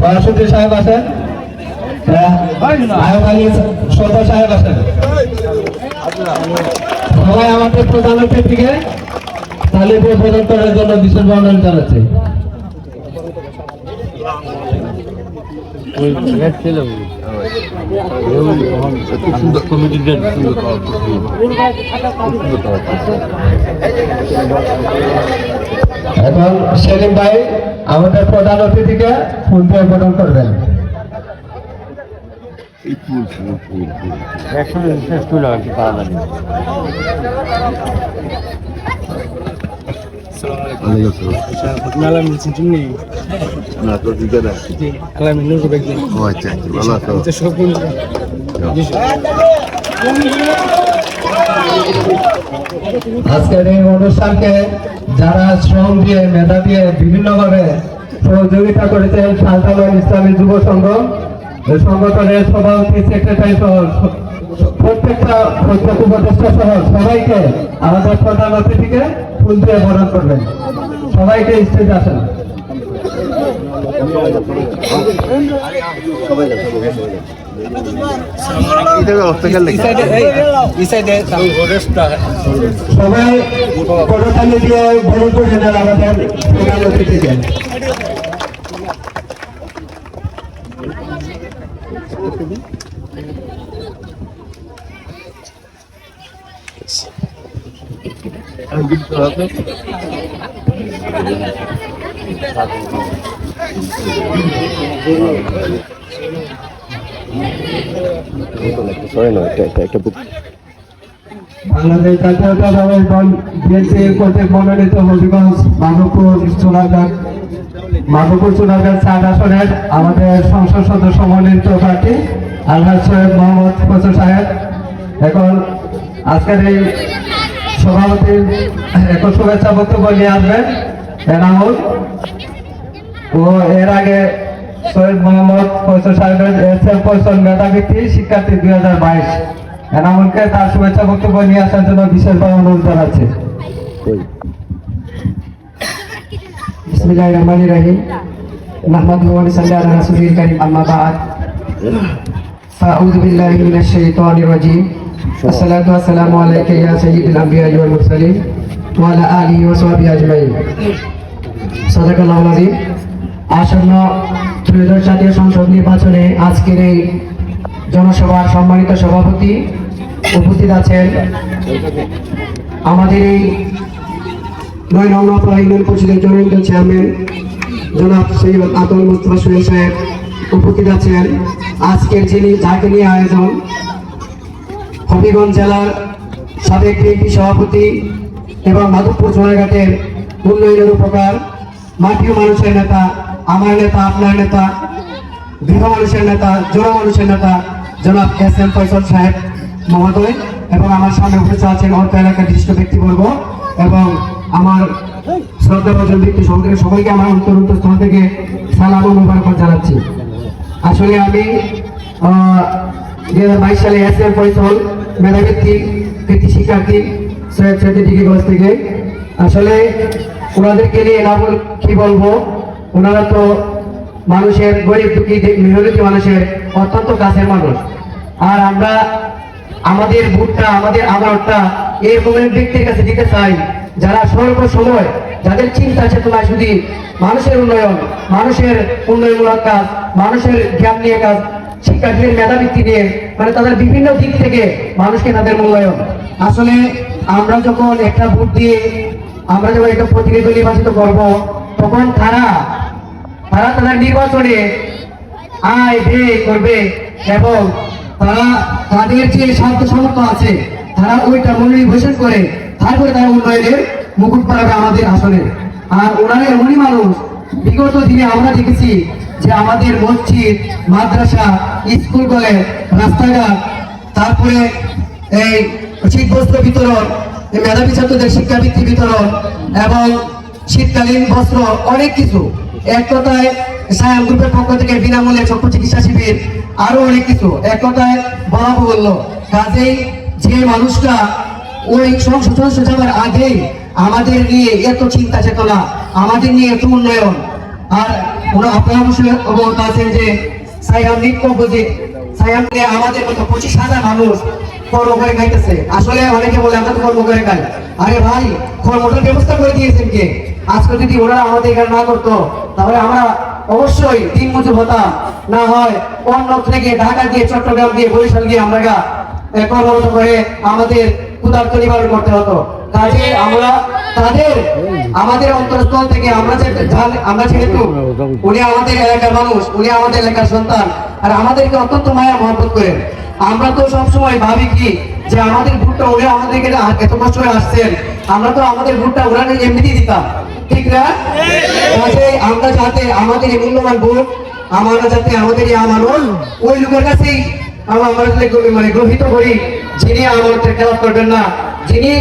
সরস্বতী সাহেব আছেন, আয়ব আলী সর্দার সাহেব আছেন। সবাই আমাদের প্রধান অতিথিকে তালি দিয়ে প্রদান করার জন্য বিশেষ বর্ণনা জানাচ্ছি। এখন সেলিম ভাই আমাদের প্রধান অতিথিকে ফুল দিয়ে প্রদান করবেন। আজকের এই অনুষ্ঠানকে যারা শ্রম দিয়ে মেধা দিয়ে বিভিন্নভাবে সহযোগিতা করেছেন সালতানুল ইসলামী যুব সংঘ সংগঠনের সভাপতি সেক্রেটারি সহ প্রত্যেকটা উপদেষ্টা সহ সবাইকে আমাদের প্রধান অতিথিকে ফুল দিয়ে বরণ করবেন। সবাইকে স্টেজে আসেন। সবাই করতালি দিয়ে বরণ করে নেন আমাদের প্রধান অতিথিকে। বাংলাদেশ জাতীয়তাবাদী দল বিএনপি কর্তৃক মনোনীত হবিগঞ্জ মাধবপুর সোনারগাঁ 4 আসনের আমাদের সংসদ সদস্য মনোনীত প্রার্থী আলহাজ সৈয়দ মোহাম্মদ ফজল সাহেব এখন আজকের এই সভাপতির এখন শুভেচ্ছা বক্তব্য নিয়ে আসবেন এনামুল। ও এর আগে সৈয়দ মোহাম্মদ ফজল সাহেবের এসএম মেধাবৃত্তি শিক্ষার্থী 2022 এনামুলকে তার শুভেচ্ছা বক্তব্য নিয়ে আসার জন্য বিশেষভাবে অনুরোধ জানাচ্ছি। বিসমিল্লাহির রহমানির রহিম নাহমাদুহু ওয়া নুসাল্লি আলা রাসূলিল কারীম আম্মা বা'দ ফাআউযু বিল্লাহি মিনাশ শাইতানির রাজীম আসসালাতু ওয়াসসালামু আলাইকা ইয়া সাইয়্যিদুল আমবিয়া ওয়াল মুরসালিন ওয়া আলা আলিহি ওয়া সাহবিহি আজমাইন। সাদাকাল্লাহুল আযীম। আসন্ন ত্রয়োদশ জাতীয় সংসদ নির্বাচনে আজকের এই জনসভার সম্মানিত সভাপতি উপস্থিত আছেন আমাদের এই 9 নং নওপাড়া ইউনিয়ন পরিষদের জনৈক চেয়ারম্যান জনাব সৈয়দ আতল মুস্তাফা সোহেল সাহেব উপস্থিত আছেন। আজকের যাকে নিয়ে আয়োজন হবিগঞ্জ জেলার সাবেক বিএনপি সভাপতি এবং মাধবপুর সোনারঘাটের উন্নয়নের উপকার মাটির মানুষের নেতা, আমার নেতা, আপনার নেতা, গৃহ মানুষের নেতা, জনমানুষের নেতা জনাব এসএম ফয়সাল সাহেব মহোদয় এবং আমার সামনে উপস্থিত আছেন অর্থ এলাকার বিশিষ্ট ব্যক্তিবর্গ এবং আমার শ্রদ্ধাভাজন ব্যক্তি সবাইকে আমার অন্তরস্থল থেকে সালাম ও মোবারকবাদ জানাচ্ছি। আসলে আমি 2022 সালে এসএম ফয়সাল মেধাবৃত্তি কৃতি শিক্ষার্থী সৈয়দ ডিগ্রিগঞ্জ থেকে। আসলে ওনাদেরকে নিয়ে কি বলবো, ওনারা তো মানুষের গরিব দুঃখী মেহনতি মানুষের অত্যন্ত কাছের মানুষ। আর আমরা আমাদের ভোটটা আমারটা এরকম ব্যক্তির কাছে দিতে চাই যারা স্বল্প সময়, যাদের চিন্তা চেতনা শুধু মানুষের উন্নয়নমূলক কাজ, মানুষের জ্ঞান নিয়ে কাজ, শিক্ষার্থীদের মেধাবৃত্তি নিয়ে, মানে তাদের বিভিন্ন দিক থেকে মানুষকে তাদের মূল্যায়ন। আসলে আমরা যখন একটা ভোট দিয়ে আমরা যখন একটা প্রতিনিধি নির্বাচিত করব তখন তারা তাদের নির্বাচনে আয় ব্যয় করবে এবং তারা তাদের যে সাধ্য সামর্থ্য আছে তারা ওইটা মনোনয়ন ঘোষণা করে তারপরে তারা উন্নয়নের মুকুট পরাবে আমাদের আসনে। আর ওনারা এমনই মানুষ, বিগত দিনে আমরা দেখেছি যে আমাদের মসজিদ, মাদ্রাসা, স্কুল, কলেজ, রাস্তাঘাট, তারপরে এই শীতবস্ত্র বিতরণ, মেধাবী ছাত্রদের শিক্ষাবৃত্তি বিতরণ এবং শীতকালীন বস্ত্র, অনেক কিছু, এক কথায় সায়াম গ্রুপের পক্ষ থেকে বিনামূল্যে চক্ষু চিকিৎসা শিবির, আরো অনেক কিছু এক কথায় বলা বলল। কাজেই যে মানুষটা ওই সংসদ সদস্য যাওয়ার আগে আমাদের নিয়ে এত চিন্তা চেতনা, আমাদের নিয়ে এত উন্নয়ন, আর আপনারা অবশ্যই অবগত আছেন যে সাইহাম নিট কম্পোজিট সাইহামকে আমাদের মতো 25,000 মানুষ কর্ম করে খাইতেছে। আসলে অনেকে বলে আমরা তো কর্ম করে খাই, আরে ভাই কর্মটার ব্যবস্থা করে দিয়েছেন কে? আজকে যদি ওনারা আমাদের এখানে না করতো তাহলে আমরা অবশ্যই দিন মজুর হতাম, না হয় অন্য থেকে ঢাকা দিয়ে চট্টগ্রাম দিয়ে বরিশাল দিয়ে আমরা কর্মরত করে আমাদের ক্ষুধার্ত নিবারণ করতে হতো। কাজে আমরা তাদের আমাদের অন্তরস্থল থেকে আমরা যেহেতু উনি আমাদের এলাকার মানুষ, উনি আমাদের এলাকার সন্তান, আর আমাদেরকে অত্যন্ত মায়া মহব্বত করেন। আমরা তো সবসময় ভাবি কি যে আমাদের ভোটটা উনি আমাদেরকে এত কষ্ট করে আসছেন, আমরা তো আমাদের ভোটটা ওনাকে এমনিতেই দিতাম, ঠিক না? কাজে আমরা যাতে আমাদের এই মূল্যবান ভোট আমরা যাতে আমাদের এই আমানত ওই লোকের কাছেই আমরা মানে গ্রহিত করি যিনি আমাদের খেলাপ করবেন না, যিনি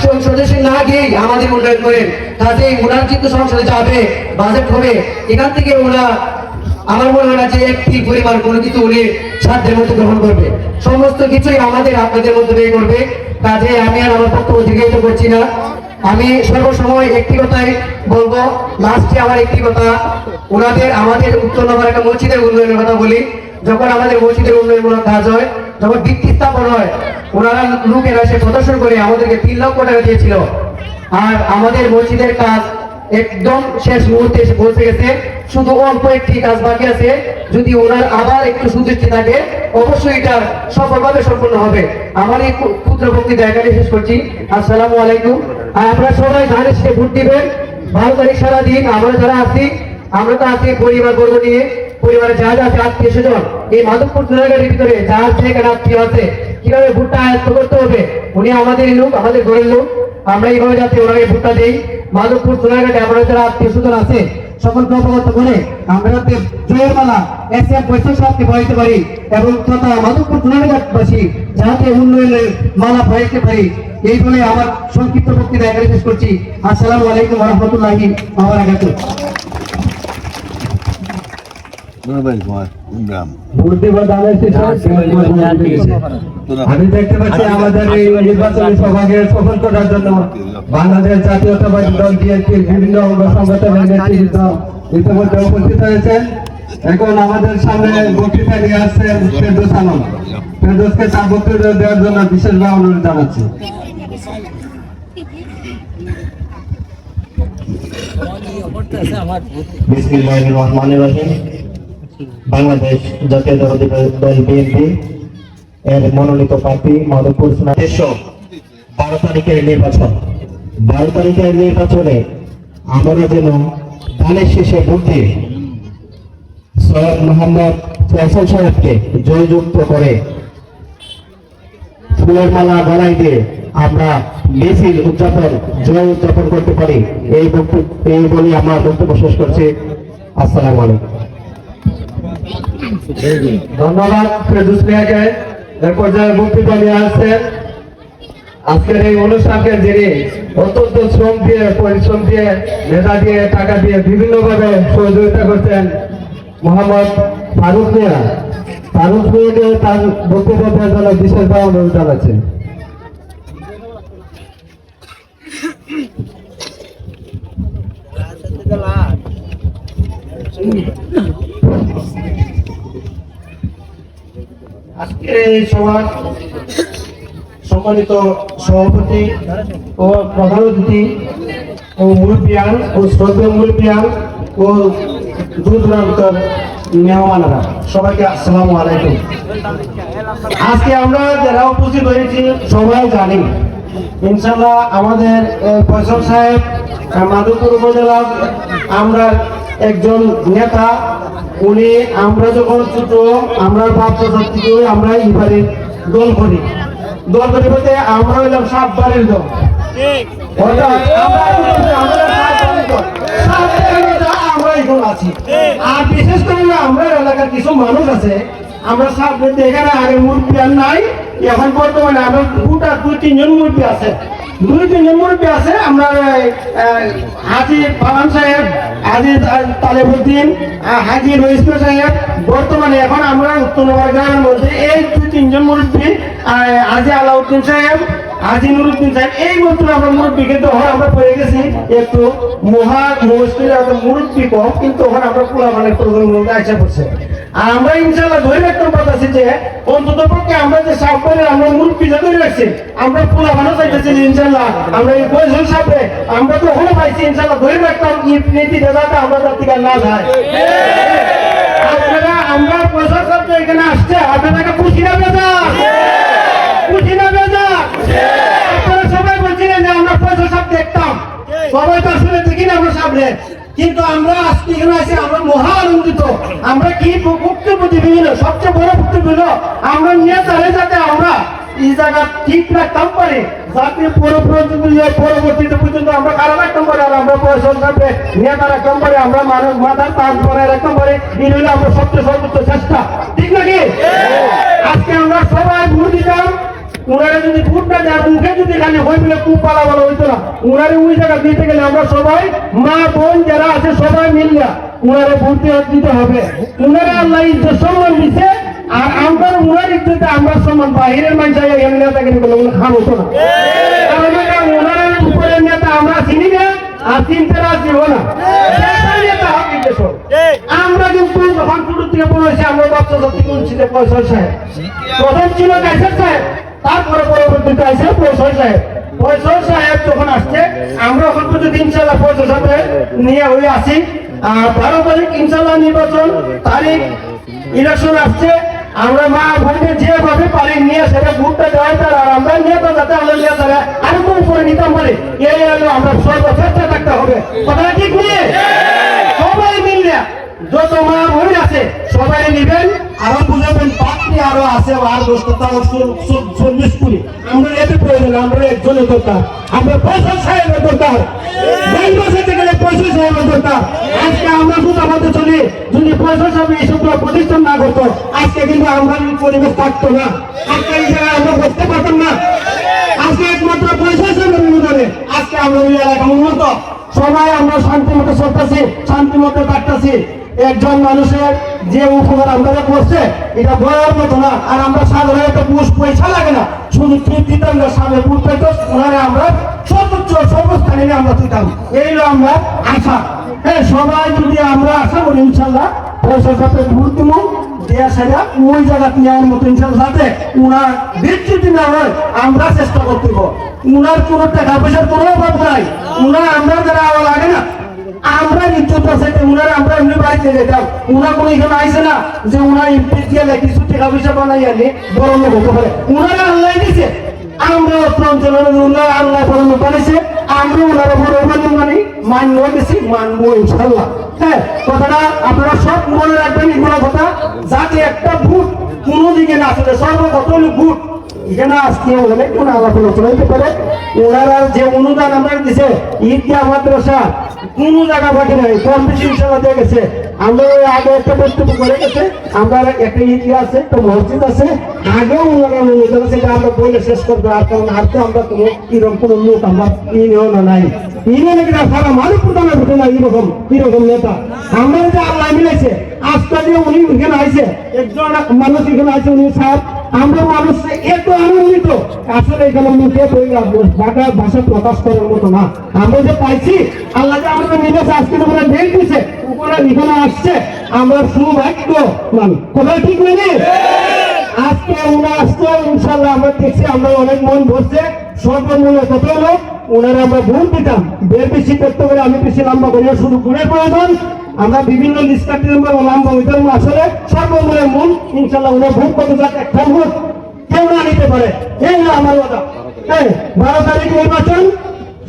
সদস্য না গিয়ে আমাদের উন্নয়ন করেন। কাজে ওনার কিন্তু সংসদে যাবে, বাজেট হবে, এখান থেকে ওরা আমার মনে হয় না যে একটি পরিবার কোনো কিছু উনি সাধ্যের মধ্যে গ্রহণ করবে, সমস্ত কিছুই আমাদের আপনাদের মধ্যে দিয়ে করবে। কাজে আমি আর আমার বক্তব্য দীর্ঘায়িত করছি না, আমি সর্বসময় একটি কথাই বলবো, লাস্টে আমার একটি কথা, ওনাদের আমাদের উত্তর নগর একটা মসজিদের উন্নয়নের কথা বলি। যখন আমাদের মসজিদের উন্নয়নমূলক কাজ হয়, যখন ভিত্তি স্থাপন হয়, ওনারা লোকেরা এসে প্রদর্শন করে আমাদেরকে 3 লক্ষ টাকা দিয়েছিল। আর আমাদের মসজিদের কাজ একদম শেষ মুহূর্তে এসে পৌঁছে গেছে, শুধু অল্প একটি কাজ বাকি আছে। যদি ওনার আবার একটু সুদৃষ্টি থাকে অবশ্যই এটা সফলভাবে সম্পন্ন হবে। আমার এই ক্ষুদ্র বক্তৃতা এখানে শেষ করছি। আসসালামু আলাইকুম। আর আপনারা সবাই ধানের শীষে ভোট দিবেন। 12 তারিখ সারাদিন আমরা যারা আছি, আমরা তো আছি পরিবার বর্গ নিয়ে, পরিবারে যা যা আছে আত্মীয় স্বজন, এই মাধবপুর সোনারগাঁয়ের ভিতরে যা যেখানে আত্মীয় আছে, কিভাবে ভোটটা আয়ত্ত করতে হবে, উনি আমাদের লোক, আমাদের ঘরের লোক, আমরা এইভাবে যাতে ওনাকে ভোটটা দিই। মাধবপুর সোনারগাঁয়ে আমরা যারা আত্মীয় স্বজন আছে সকলকে অবগত করে আমরা যাতে জয়ের মালা এসএম বৈশাখ সাথে বইতে পারি এবং তথা মাধবপুর সোনারগাঁবাসী যাতে উন্নয়নের মালা বইতে পারি, এই বলে আমার সংক্ষিপ্ত বক্তৃতা এখানে শেষ করছি। আসসালামু আলাইকুম ওয়া রাহমাতুল্লাহি ওয়া বারাকাতুহু। আমি দেখতে পাচ্ছি আমাদের এই নির্বাচনী সভাকে সফল করার জন্য বাংলাদেশ জাতীয়তাবাদী দল বিএনপির বিভিন্ন অঙ্গ সংগঠনের নেতৃত্ব ইতিমধ্যে উপস্থিত হয়েছেন। এখন আমাদের সামনে বক্তৃতা নিয়ে আসছেন ফেরদৌস আলম। ফেরদৌসকে তার বক্তৃতা দেওয়ার জন্য বিশেষভাবে অনুরোধ জানাচ্ছি। বিসমিল্লাহির রহমানির রহিম। বাংলাদেশ জাতীয়তাবাদী দল বিএনপি এর মনোনীত প্রার্থী মাধবপুর সোনা 12 তারিখের নির্বাচন। 12 তারিখের নির্বাচনে আমরা যেন ধানের শীষে ভোট দিয়ে সৈয়দ মোহাম্মদ ফয়সাল সাহেবকে জয়যুক্ত করে ফুলের মালা গলায় দিয়ে আমরা মিছিল জয় উদযাপন করতে পারি, এই বলে আমার বক্তব্য শেষ করছি। আসসালামু আলাইকুম। ধন্যবাদ ফেরদৌস মিয়াকে। এর পর্যায়ে বক্তৃতা নিয়ে আসছেন আজকের এই অনুষ্ঠানকে যিনি অত্যন্ত শ্রম দিয়ে, পরিশ্রম দিয়ে, মেধা দিয়ে, টাকা দিয়ে বিভিন্নভাবে সহযোগিতা করছেন মোহাম্মদ ফারুক মিয়া। ফারুক মিয়াকে তার বক্তব্য দেওয়ার জন্য বিশেষভাবে অনুরোধ জানাচ্ছি। আজকের এই সভার সম্মানিত সভাপতি ও প্রধান অতিথি ও মুরব্বিয়ান ও শ্রদ্ধেয় মুরব্বিয়ান ও দূর দূরান্তর মেহমানরা, সবাইকে আসসালামু আলাইকুম। আজকে আমরা যারা উপস্থিত হয়েছি সবাই জানি ইনশাআল্লাহ আমাদের ফয়সাল সাহেব মাধবপুর উপজেলার আমরা একজন নেতা। উনি আমরা যখন ছোট আমরা বাচ্চা থেকে আমরা এবারে দল করি বলতে আমরা হইলাম 7 বারের দল। আমরা এখন আছি। আর বিশেষ করে আমরা এলাকার কিছু মানুষ আছে, আমরা এখানে আগে মুরব্বী আর নাই, এখন বর্তমানে আমরা 2-3 জন মুরব্বী আছে, 2-3 জন মুরব্বী আছে। আমরা হাজি পালান সাহেব, হাজি তালেবুদ্দিন, হাজি রহিস্ত সাহেব, বর্তমানে এখন আমরা উত্তর নগর গ্রামের মধ্যে এই 2-3 জন মুরব্বী, হাজি আলাউদ্দিন সাহেব, আজি নুরুদ্দিন সাহেব এই মাত্র আমরা মুরব্বী কিন্তু আমরা পেয়ে গেছি একটু মহা মুশকিল মুরব্বী কম কিন্তু আমরা পুরা মানে প্রোগ্রাম আইসা পড়ছে আর আমরা ইনশাআল্লাহ ধরে রাখতে পারতেছি যে অন্তত পক্ষে আমরা যে সামনে আমরা মুরব্বী ধরে রাখছি আমরা পুরা মানুষ চাইতেছি ইনশাআল্লাহ আমরা এই বয়সের সাথে আমরা তো ওখানে পাইছি ইনশাআল্লাহ ধরে রাখতাম নীতি দাদাটা আমরা জাতিকার না যায় আপনারা আমরা পয়সার সাথে এখানে আসছে আপনাদেরকে খুশি না বেজা খুশি না বেজা আপনারা সবাই বলছিলেন যে আমরা পয়সার সাথে দেখতাম সবাই তো আসলে দেখি না আমরা সামনে কিন্তু আমরা আজকে এখানে আছি আমরা মহা আনন্দিত আমরা কি বক্তব্য দিবি সবচেয়ে বড় বক্তব্য হলো আমরা নিয়ে তাহলে যাতে আমরা এই জায়গা ঠিক রাখতাম পারি যাতে পরবর্তীতে পর্যন্ত আমরা কারা রাখতাম পারি আর আমরা পয়সার সাথে নেতা রাখতাম পারি আমরা মানুষ মাথার তাজ বানায় রাখতাম পারি এই হইলে আমরা সবচেয়ে সর্বোচ্চ চেষ্টা ঠিক নাকি আজকে আমরা সবাই ভোট দিতাম উনারে যদি ভোট না দেয় মুখে যদি খালি হয়ে বলে খুব পালা বলা হইতো না উনারে ওই জায়গা দিতে গেলে আমরা সবাই মা বোন যারা আছে সবাই মিলিয়া উনারে ভোট দিতে হবে উনারে আল্লাহ ইজ্জত সম্মান দিচ্ছে আর আমরা উনার ইজ্জতে আমরা সম্মান বাহিরের মানুষ নেতাকে খান হতো না কারণ ওনার উপরে নেতা আমরা চিনি না আর চিনতে রাজি হো না আমরা কিন্তু যখন ছোট থেকে পড়েছি আমরা বাচ্চা জাতি বলছি যে পয়সা সাহেব প্রথম ছিল কাইসার সাহেব তারপরে পরবর্তীতে আছে পয়সা সাহেব পয়সা সাহেব যখন আসছে আমরা এখন পর্যন্ত ইনশাল্লাহ পয়সা সাহেব নিয়ে হয়ে আসি আর 12 তারিখ ইনশাল্লাহ নির্বাচন তারিখ ইলেকশন আসছে আমরা মা বোনকে যেভাবে পারি নিয়ে সেটা ভোটটা দেওয়াই তার আর আমরা নিয়ে তো যাতে আমরা নিয়ে তারা আরো তো উপরে নিতাম পারি এই হলো আমরা সর্বচেষ্টা থাকতে হবে কথাটা ঠিক নিয়ে সবাই মিললে যত মা বোন আছে সবাই নিবেন আরো বুঝাবেন পাত্রী আরো আছে আর 40 কুড়ি আমরা এতে প্রয়োজন আমরা একজনের দরকার আমরা পয়সা সাহেবের দরকার পয়সা সাহেবের দরকার আজকে আমরা শুধু আমাদের চলি যদি পয়সা সাহেব এইসব প্রতিষ্ঠান না করতো আজকে কিন্তু আমরা পরিবেশ থাকতো না আজকে এই জায়গায় আমরা বসতে পারতাম না আজকে একমাত্র পয়সা সাহেবের অনুদানে আজকে আমরা ওই এলাকা উন্নত সবাই আমরা শান্তি মতো চলতেছি শান্তি মতো কাটতেছি একজন মানুষের যে উপকার আমরা করছে এটা বলার মতো না আর আমরা সাধারণত পয়সা লাগে না শুধু ঠিক দিতাম না সামনে বুট পাইতো ওনারে আমরা সর্বোচ্চ সর্বস্থানে আমরা দিতাম এই হলো আমরা আশা হ্যাঁ সবাই যদি আমরা আশা করি ইনশাল্লাহ পয়সার সাথে ভোট দিব দেয়া সেটা ওই জায়গা নেওয়ার মতো ইনশাল্লাহ যাতে উনার বিচ্যুতি না হয় আমরা চেষ্টা করতে উনার কোনো টাকা পয়সার কোনো অভাব নাই উনার আমরা যারা আওয়া লাগে না আমরা ইজ্জত আছে উনার আমরা এমনি বাড়িতে যেতাম উনার কোনো এখানে আইসে না যে উনার ইম্পেক্ট দিয়ে কিছু টাকা পয়সা বানাই আনি বড় লোক হতে পারে উনারা আল্লাহ দিছে আমরা অঞ্চলের উনার আল্লাহ বড় লোক বানিয়েছে আমরা ওনারা বড় মানে মান্য গেছি মানবো ইনশাল্লাহ হ্যাঁ কথাটা আপনারা সব মনে রাখবেন এগুলো কথা যাতে একটা ভোট কোনো দিকে না আসলে সর্বপ্রথম হলো ভোট এখানে আজকে হলে কোন আলাপ আলোচনা হতে পারে ওনারা যে অনুদান আমরা দিছে ঈদগাহ মাদ্রাসা কোন জায়গা বাকি নাই কম বেশি ইনশাল্লাহ দিয়ে গেছে আমরা ওই আগে একটা বক্তব্য করে গেছে আমরা একটা ঈদগাহ আছে একটা মসজিদ আছে আগেও ওনারা অনুদান আছে এটা আমরা বলে শেষ করবো আর কারণ হাতে আমরা কোনো এরকম কোনো লোক আমরা ইউনিয়ন নাই ইউনিয়নে সারা মানুষ প্রধানের ঘটে না এরকম নেতা আমরা যে আল্লাহ মিলেছে আজকে যে উনি এখানে আইছে একজন মানুষ এখানে আছে উনি সাহেব আমরা মানুষ এত আনন্দিত আসলে এখানে মুখে ভাষা প্রকাশ করার মতো না আমরা যে পাইছি আল্লাহ যে আমাদের মিলেছে আজকে তোমরা ডেট দিছে উপরে এখানে আসছে আমরা সৌভাগ্য মান কোথায় ঠিক নেই আজকে উনি আসছে ইনশাল্লাহ আমরা দেখছি আমরা অনেক মন বসছে সর্বমূল্য কত হলো ওনারা আমরা ভুল দিতাম বেশি করতে পারে আমি বেশি লম্বা করি শুধু গুণের প্রয়োজন আমরা বিভিন্ন নিষ্কাটির লম্বা হইতে আসলে সর্বমূলের মূল ইনশাল্লাহ ওনার ভোট কত যাক একটা ভোট কেউ না নিতে পারে এই না আমার কথা 12 তারিখ নির্বাচন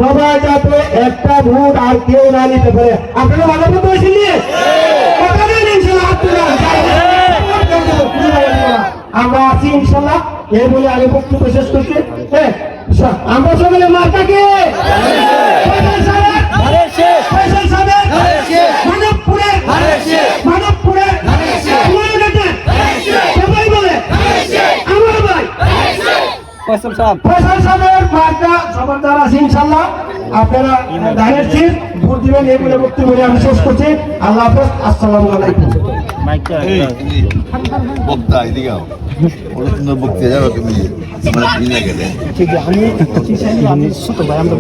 সবাই যাতে একটা ভোট আর কেউ না নিতে পারে আপনারা ভালো মতো হয়েছিল আমরা আছি ইনশাল্লাহ এই বলে আমি বক্তব্য শেষ করছি হ্যাঁ আমরা সকলে মার্কাকে মানবপুরে সবাই বলে আমার ভাই ফয়সাল সাহেবের মার্কা সবার দ্বারা আছে ইনশাল্লাহ আপনারা ধানের শীত ভোট দিবেন এই বলে বক্তব্য আমি শেষ করছি আল্লাহ হাফেজ আসসালামু আলাইকুম অনেক সুন্দর বক্তৃতা জানো তুমি মানে দিনে গেলে ঠিক আছে আমি ছোট ভাই আমরা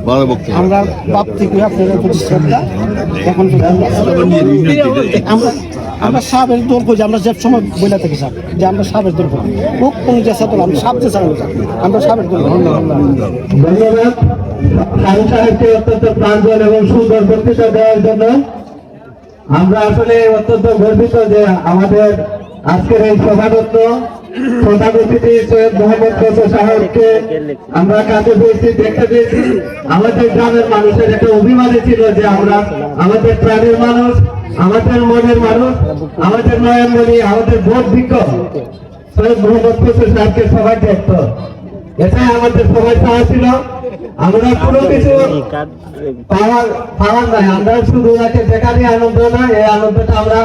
ভালো বক্তৃতা আমরা বাপ থেকে আপনাদের প্রতি শ্রদ্ধা এখন আমরা আমরা সাবের দৌড় করি আমরা যে সময় বলে থাকি সাহেব যে আমরা সাবের দৌড় করি খুব কোনো চেষ্টা তো আমরা সাব চেষ্টা আমরা সাবের দৌড় ধন্যবাদ খান সাহেবকে অত্যন্ত প্রাঞ্জল এবং সুন্দর বক্তৃতা দেওয়ার জন্য। আমরা আসলে অত্যন্ত গর্বিত যে আমাদের আজকের এই সভারত্ন প্রধান অতিথি সৈয়দ মোহাম্মদ কৌশল সাহেবকে আমরা কাছে পেয়েছি, দেখতে পেয়েছি। আমাদের গ্রামের মানুষের একটা অভিমানী ছিল যে আমরা আমাদের প্রাণের মানুষ, আমাদের মনের মানুষ, আমাদের নয়নমণি, আমাদের বোধ ভিক্ষ সৈয়দ মোহাম্মদ কৌশল সাহেবকে সবাই দেখত। এটাই আমাদের সবাই চাওয়া ছিল। আমরা কোনো কিছু পাওয়ার নাই, আমরা শুধু ওনাকে দেখারই আনন্দ না, এই আনন্দটা আমরা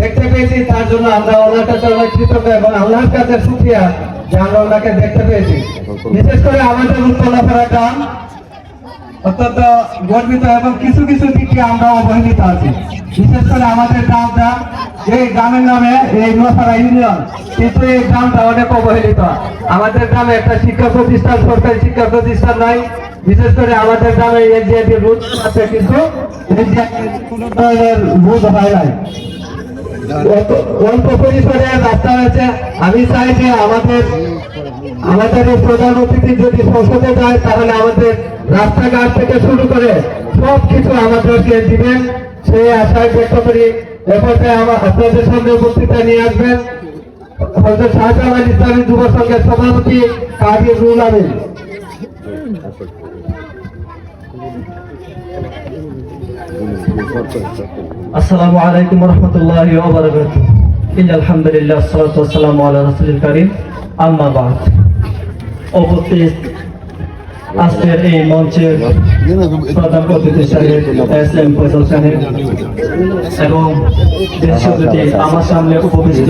দেখতে পেয়েছি। তার জন্য আমরা ওনার কাছে অনেক কৃতজ্ঞ এবং ওনার কাছে সুখিয়া যে আমরা ওনাকে দেখতে পেয়েছি। বিশেষ করে আমাদের উত্তরাপাড়া গ্রাম অত্যন্ত গর্বিত এবং কিছু কিছু দিকে আমরা অবহেলিত আছি। বিশেষ করে আমাদের গ্রামটা, এই গ্রামের নামে এই নোয়াপাড়া ইউনিয়ন, কিন্তু এই গ্রামটা অনেক অবহেলিত। আমাদের গ্রামে একটা শিক্ষা প্রতিষ্ঠান, সরকারি শিক্ষা প্রতিষ্ঠান নাই। বিশেষ করে আমাদের গ্রামে এনজিআরটি রুট আছে, কিন্তু কোনো ধরনের বুঝ হয় নাই। অল্প পরিসরে রাস্তা হয়েছে। আমি চাই যে আমাদের এই প্রধান অতিথি যদি সংসদে যায় তাহলে আমাদের রাস্তাঘাট থেকে শুরু করে সব কিছু আমাদেরকে দিবেন, সেই আশায় ব্যক্ত করি। এরপরে আপনাদের সামনে বক্তৃতা নিয়ে আসবেন হযরত শাহজালাল ইসলামী যুব সংঘের সভাপতি কাজী রুহুল আমিন। আসসালামু আলাইকুম ওয়া রাহমাতুল্লাহি ওয়া বারাকাতুহু। ইন্নাল হামদুলিল্লাহ ওয়াসসালাতু ওয়াসসালামু আলা রাসূলিল কারীম, আম্মা বা'দ। উপস্থিত আজকের এই মঞ্চের প্রধান অতিথি সাহেব এস.এম. ফয়সাল সাহেব এবং বিশেষ অতিথি আমার সামনে উপবিষ্ট